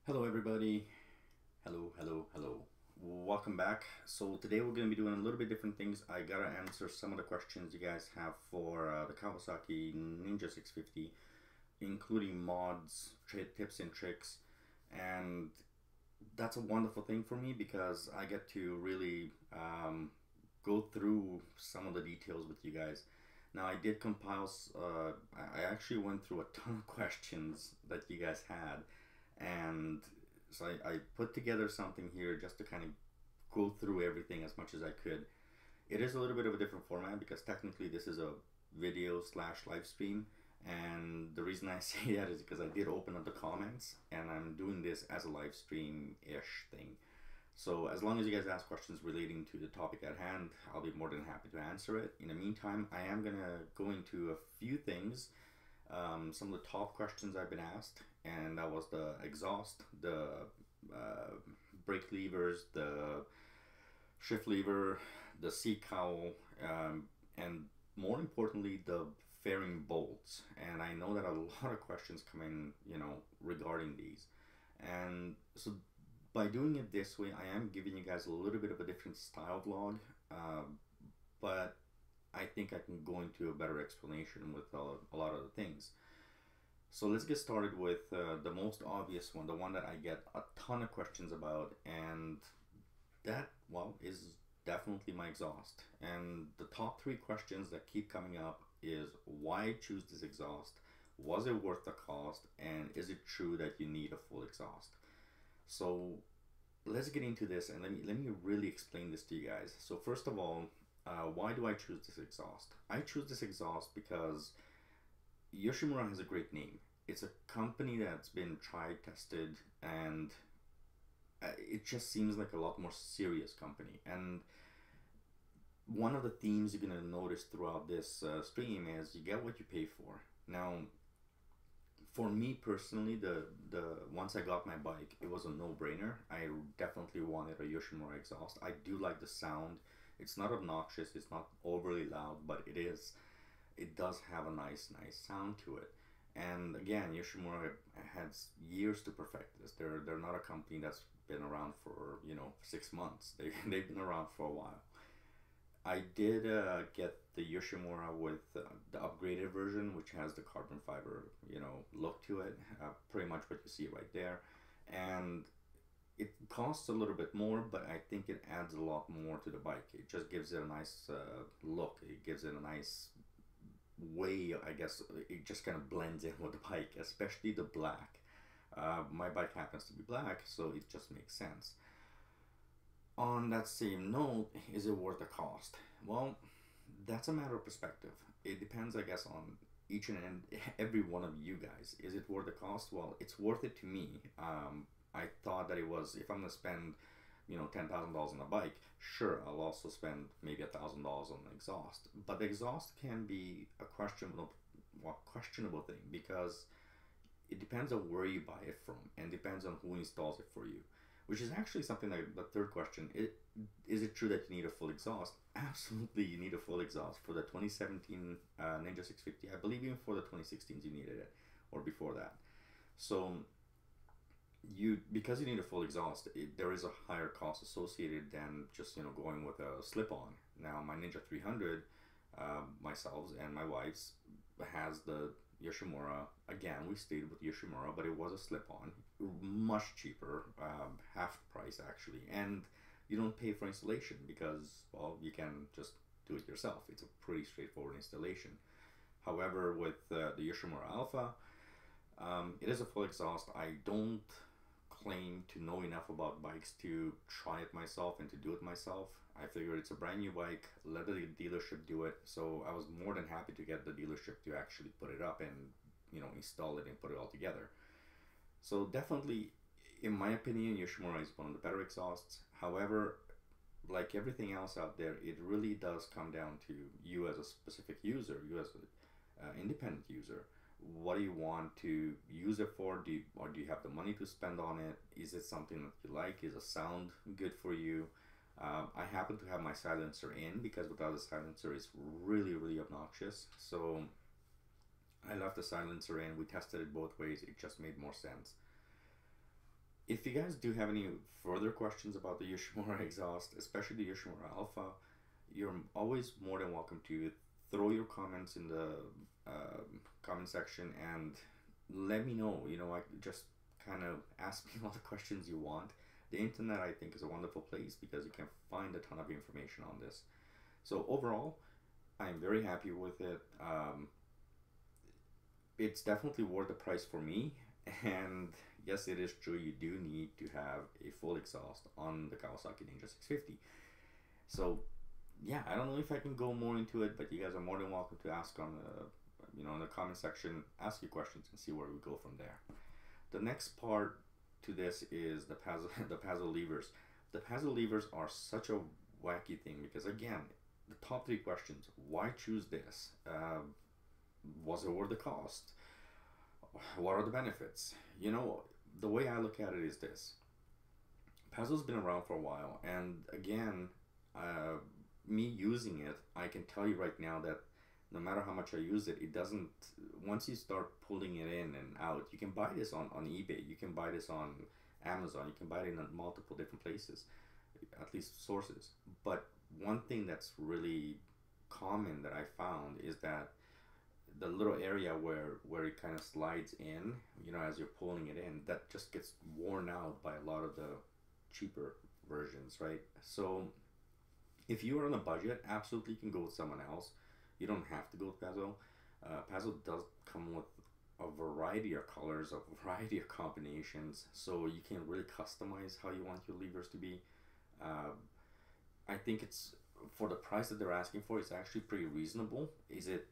Hello everybody. Hello. Welcome back. So today we're going to be doing a little bit different things. I gotta answer some of the questions you guys have for the Kawasaki Ninja 650, including mods, tips and tricks, and that's a wonderful thing for me because I get to really go through some of the details with you guys. Now I did compile. I actually went through a ton of questions that you guys had, and so I put together something here just to kind of go through everything as much as I could. It is a little bit of a different format because technically this is a video slash live stream, and the reason I say that is because I did open up the comments and I'm doing this as a live stream ish thing. So as long as you guys ask questions relating to the topic at hand, I'll be more than happy to answer it. In the meantime, I am gonna go into a few things, some of the top questions I've been asked, and that was the exhaust, the uh, brake levers, the shift lever, the seat cowl, and more importantly, the fairing bolts. And I know that a lot of questions come in, regarding these. And so by doing it this way, I am giving you guys a little bit of a different style vlog, uh, but I think I can go into a better explanation with a lot of the things. So let's get started with the most obvious one, the one that I get a ton of questions about, and that, well, is definitely my exhaust. And the top three questions that keep coming up is why choose this exhaust? Was it worth the cost? And is it true that you need a full exhaust? So let's get into this and let me really explain this to you guys. So first of all, why do I choose this exhaust? I choose this exhaust because Yoshimura has a great name. It's a company that's been tried, tested, and it just seems like a lot more serious company. And one of the themes you're gonna notice throughout this stream is you get what you pay for. Now, for me personally, the once I got my bike, it was a no-brainer. I definitely wanted a Yoshimura exhaust. I do like the sound. It's not obnoxious. It's not overly loud, but it is. It does have a nice sound to it. And again, Yoshimura has years to perfect this. They're not a company that's been around for 6 months. They've been around for a while. I did get the Yoshimura with the upgraded version, which has the carbon fiber, look to it. Pretty much what you see right there, and it costs a little bit more, but I think it adds a lot more to the bike. It just gives it a nice look. It gives it a nice way, I guess. It just kind of blends in with the bike, especially the black. My bike happens to be black, so it just makes sense. On that same note, is it worth the cost? Well, that's a matter of perspective. It depends, I guess, on each and every one of you guys. Is it worth the cost? Well, it's worth it to me. I thought that it was, if I'm gonna spend, $10,000 on a bike, sure, I'll also spend maybe $1,000 on the exhaust. But the exhaust can be a questionable thing because it depends on where you buy it from and depends on who installs it for you, which is actually something like the third question. Is it true that you need a full exhaust? Absolutely, you need a full exhaust. For the 2017 Ninja 650, I believe even for the 2016s you needed it, or before that. So because you need a full exhaust, there is a higher cost associated than just going with a slip-on. Now my Ninja 300, myself and my wife's, has the Yoshimura. Again, we stayed with Yoshimura, but it was a slip-on, much cheaper, half the price actually, and you don't pay for installation because, well, you can just do it yourself. It's a pretty straightforward installation. However, with the Yoshimura Alpha, it is a full exhaust. I don't claim to know enough about bikes to try it myself and to do it myself. I figured it's a brand new bike, let the dealership do it. So I was more than happy to get the dealership to actually put it up and install it and put it all together. So definitely, in my opinion, Yoshimura is one of the better exhausts. However, like everything else out there, it really does come down to you as a specific user, you as an independent user. What do you want to use it for? Or do you have the money to spend on it? Is it something that you like? Is the sound good for you? I happen to have my silencer in because without a silencer, it's really obnoxious. So I left the silencer in. We tested it both ways. It just made more sense. If you guys do have any further questions about the Yoshimura exhaust, especially the Yoshimura Alpha, you're always more than welcome to throw your comments in the comment section and let me know. You know, like just kind of ask me all the questions you want. The internet, I think, is a wonderful place because you can find a ton of information on this. So overall, I'm very happy with it. It's definitely worth the price for me. And yes, it is true, you do need to have a full exhaust on the Kawasaki Ninja 650. So yeah, I don't know if I can go more into it, but you guys are more than welcome to ask on the, you know, in the comment section, ask your questions and see where we go from there. The next part to this is the Pazzo the Pazzo levers. The Pazzo levers are such a wacky thing because again, the top three questions: why choose this? Was it worth the cost? What are the benefits? You know, the way I look at it is this: Pazzo's been around for a while, and again, uh, me using it, I can tell you right now that no matter how much I use it, it doesn't. Once you start pulling it in and out, you can buy this on eBay, you can buy this on Amazon, you can buy it in multiple different places, at least sources. But one thing that's really common that I found is that the little area where it kind of slides in, you know, as you're pulling it in, that just gets worn out by a lot of the cheaper versions, right? So if you are on a budget, absolutely you can go with someone else. You don't have to go with Pazzo. Pazzo does come with a variety of colors, a variety of combinations, so you can really customize how you want your levers to be. Uh, I think it's, for the price that they're asking for, it's actually pretty reasonable. Is it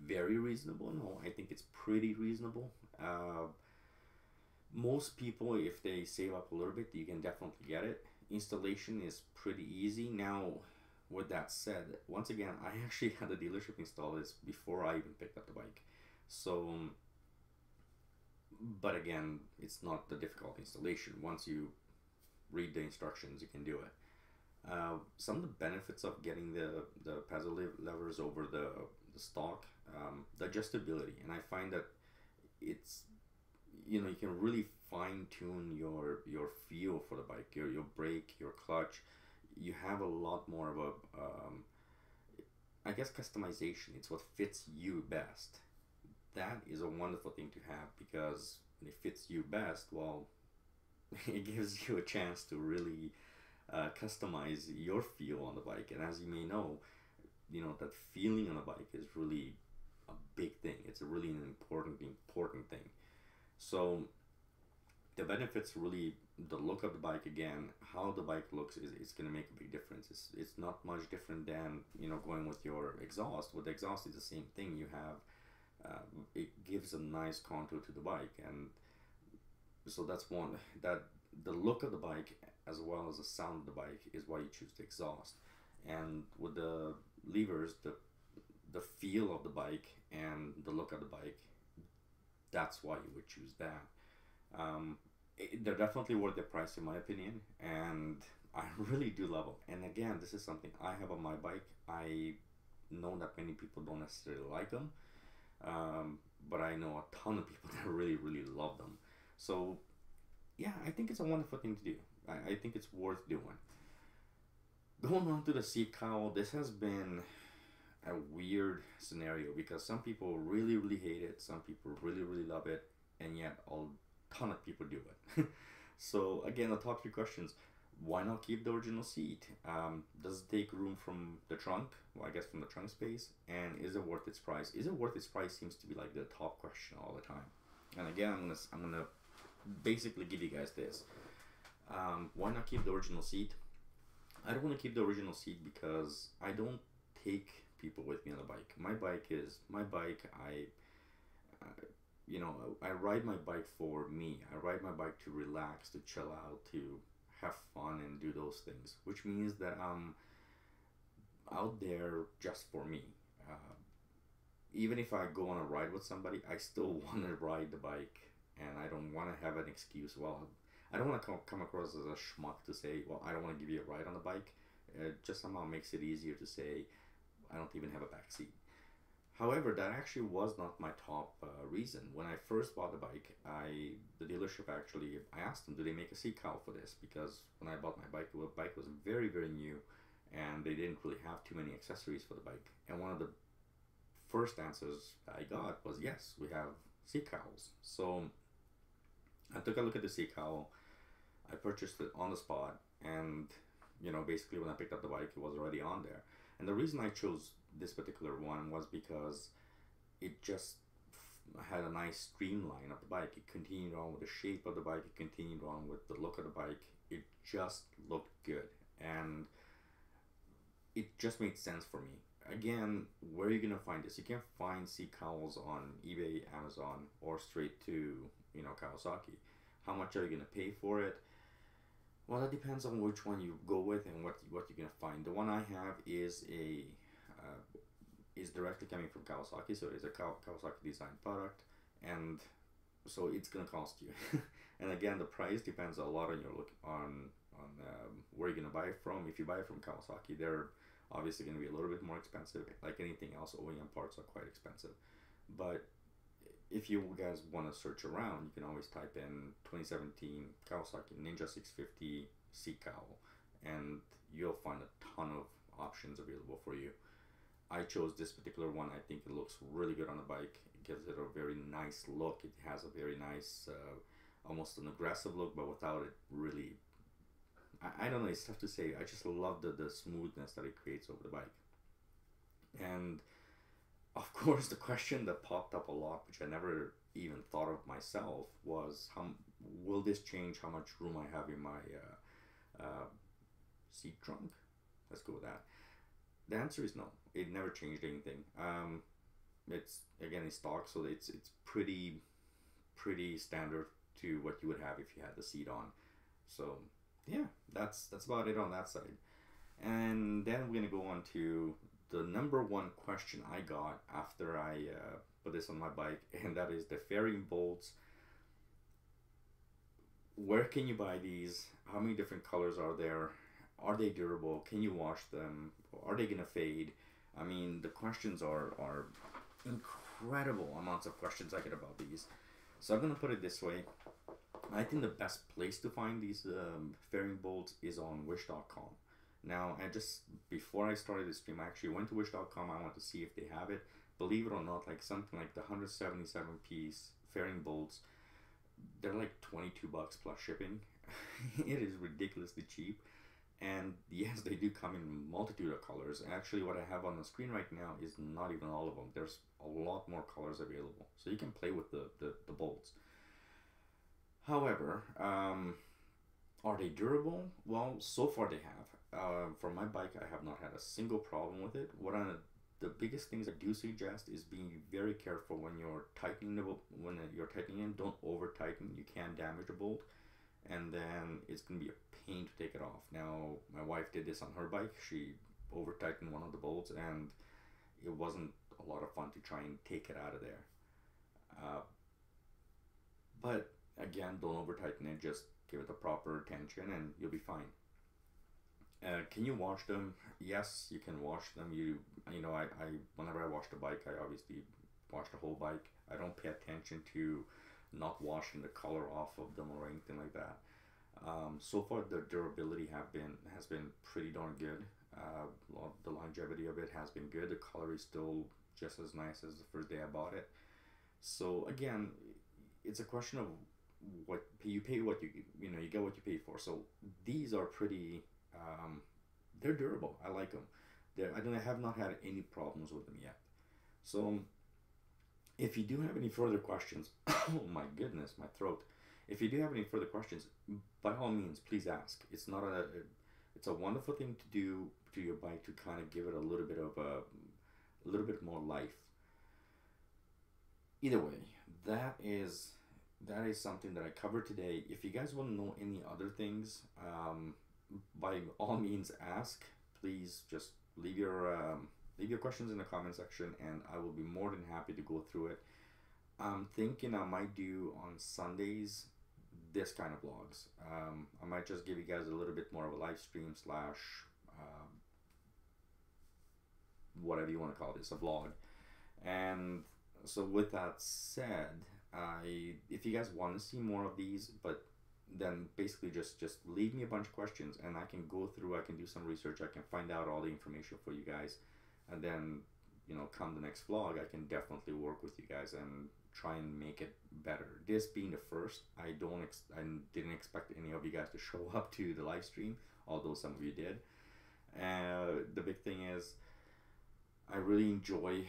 very reasonable? No, I think it's pretty reasonable. Most people, if they save up a little bit, you can definitely get it. Installation is pretty easy. Now, with that said, once again, I actually had the dealership install this before I even picked up the bike. So, but again, it's not the difficult installation. Once you read the instructions, you can do it. Some of the benefits of getting the Pazzo levers over the stock, the adjustability, and I find that it's, you know, you can really fine tune your feel for the bike, your brake, your clutch. You have a lot more of a I guess customization. It's what fits you best. That is a wonderful thing to have because when it fits you best, well, it gives you a chance to really customize your feel on the bike. And as you may know, you know, that feeling on a bike is really a big thing. It's a really an important thing. So the benefits, really, the look of the bike, again, how the bike looks is going to make a big difference. It's not much different than, you know, going with your exhaust. With the exhaust, it's the same thing. You have it gives a nice contour to the bike, and so that's one, that the look of the bike as well as the sound of the bike is why you choose the exhaust. And with the levers, the feel of the bike and the look of the bike, that's why you would choose that. They're definitely worth the price in my opinion, and I really do love them. And again, this is something I have on my bike. I know that many people don't necessarily like them, but I know a ton of people that really love them. So yeah, I think it's a wonderful thing to do. I think it's worth doing. Going on to the seat cowl, this has been a weird scenario because some people really hate it, some people really love it, and yet a ton of people do it. So again, the top three questions: why not keep the original seat? Does it take room from the trunk? Well, I guess from the trunk space. And is it worth its price? Is it worth its price seems to be like the top question all the time. And again, I'm gonna basically give you guys this. Why not keep the original seat? I don't want to keep the original seat because I don't take people with me on the bike. My bike is my bike. You know, I ride my bike for me. I ride my bike to relax, to chill out, to have fun and do those things, which means that I'm out there just for me. Even if I go on a ride with somebody, I still want to ride the bike, and I don't want to have an excuse. Well, I don't want to come across as a schmuck to say, well, I don't want to give you a ride on the bike. It just somehow makes it easier to say, I don't even have a back seat. However, that actually was not my top reason. When I first bought the bike, the dealership actually, I asked them, do they make a seat cowl for this? Because when I bought my bike, the bike was very, very new, and they didn't really have too many accessories for the bike. And one of the first answers I got was, yes, we have seat cowls. So I took a look at the seat cowl. I purchased it on the spot, and basically when I picked up the bike, it was already on there. And the reason I chose this particular one was because it just had a nice streamline of the bike. It continued on with the shape of the bike. It continued on with the look of the bike. It just looked good, and it just made sense for me. Again, where are you gonna find this? You can't find seat cowls on eBay, Amazon, or straight to Kawasaki. How much are you gonna pay for it? Well, that depends on which one you go with and what you're gonna find. The one I have is is directly coming from Kawasaki, so it's a Kawasaki designed product, and so it's gonna cost you. And again, the price depends a lot on your look on where you're gonna buy it from. If you buy it from Kawasaki, they're obviously gonna be a little bit more expensive. Like anything else, OEM parts are quite expensive. But if you guys want to search around, you can always type in 2017 Kawasaki Ninja 650 seat cowl, and you'll find a ton of options available for you. I chose this particular one. I think it looks really good on the bike. It gives it a very nice look. It has a very nice, almost an aggressive look, but without it really. I don't know. It's tough to say. I just love the smoothness that it creates over the bike. And of course, the question that popped up a lot, which I never even thought of myself, was how will this change how much room I have in my seat trunk? Let's go with that. The answer is no. It never changed anything. It's again in stock, so it's pretty standard to what you would have if you had the seat on. So yeah, that's about it on that side. And then we're gonna go on to the number one question I got after I put this on my bike, and that is the Ferryboats. Where can you buy these? How many different colors are there? Are they durable? Can you wash them? Are they gonna fade? I mean, the questions are incredible amounts of questions I get about these. So I'm gonna put it this way. I think the best place to find these Ferryboats is on wish.com. Now, before I started this stream, I actually went to wish.com. I wanted to see if they have it. Believe it or not, like something like the 177 piece Ferryboats, they're like 22 bucks plus shipping. It is ridiculously cheap. And yes, they do come in a multitude of colors. Actually, what I have on the screen right now is not even all of them. There's a lot more colors available. So you can play with the bolts. However, are they durable? Well, so far they have. For my bike, I have not had a single problem with it. The biggest things I do suggest is being very careful when you're tightening it. Don't over tighten. You can damage a bolt, and then it's gonna be a pain to take it off. Now, my wife did this on her bike. She over tightened one of the bolts, and it wasn't a lot of fun to try and take it out of there. But again, don't over tighten it. Just give it the proper tension, and you'll be fine. Can you wash them? Yes, you can wash them. Whenever I wash the bike, I obviously wash the whole bike. I don't pay attention to not washing the color off of them or anything like that. So far, the durability has been pretty darn good. The longevity of it has been good. The color is still just as nice as the first day I bought it. So again, it's a question of what you pay, you get what you pay for. So these are pretty. They're durable. I like them. I have not had any problems with them yet. So if you do have any further questions, oh my goodness, my throat. If you do have any further questions, by all means, please ask. It's a wonderful thing to do to your bike to kind of give it a little bit more life. Either way, that is something that I covered today. If you guys want to know any other things, by all means ask. Please just leave your questions in the comment section, and I will be more than happy to go through it. I'm thinking I might do on Sundays this kind of vlogs. I might just give you guys a little bit more of a live stream / whatever you want to call this, a vlog. And so with that said, if you guys want to see more of these, but then basically just leave me a bunch of questions and I can go through, I can do some research, I can find out all the information for you guys, and then come the next vlog I can definitely work with you guys and try and make it better. This being the first, I didn't expect any of you guys to show up to the live stream, although some of you did. The big thing is I really enjoy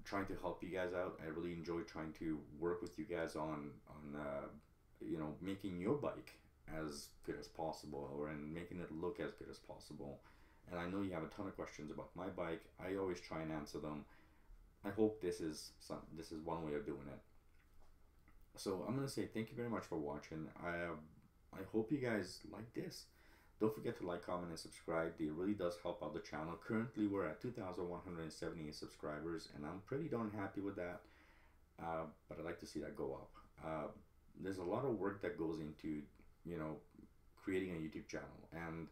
trying to help you guys out. I really enjoy trying to work with you guys on making your bike as good as possible, and making it look as good as possible. And I know you have a ton of questions about my bike. I always try and answer them. I hope this is one way of doing it. So I'm gonna say thank you very much for watching. I hope you guys like this. Don't forget to like, comment, and subscribe. It really does help out the channel. Currently, we're at 2,178 subscribers, and I'm pretty darn happy with that. But I'd like to see that go up. There's a lot of work that goes into, creating a YouTube channel and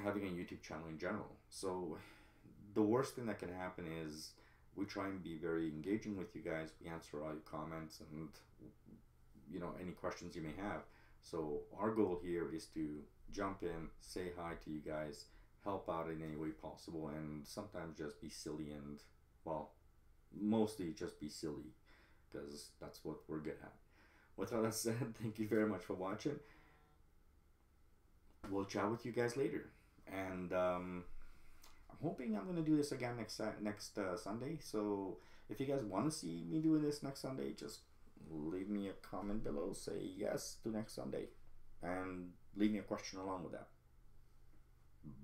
having a YouTube channel in general. So the worst thing that can happen is we try and be very engaging with you guys. We answer all your comments and, any questions you may have. So our goal here is to jump in, say hi to you guys, help out in any way possible, and sometimes just be silly and, well, mostly just be silly, because that's what we're good at. With all that said, thank you very much for watching. We'll chat with you guys later. And I'm hoping I'm going to do this again next Sunday. So if you guys want to see me doing this next Sunday, just leave me a comment below, say yes to next Sunday, and leave me a question along with that. Bye.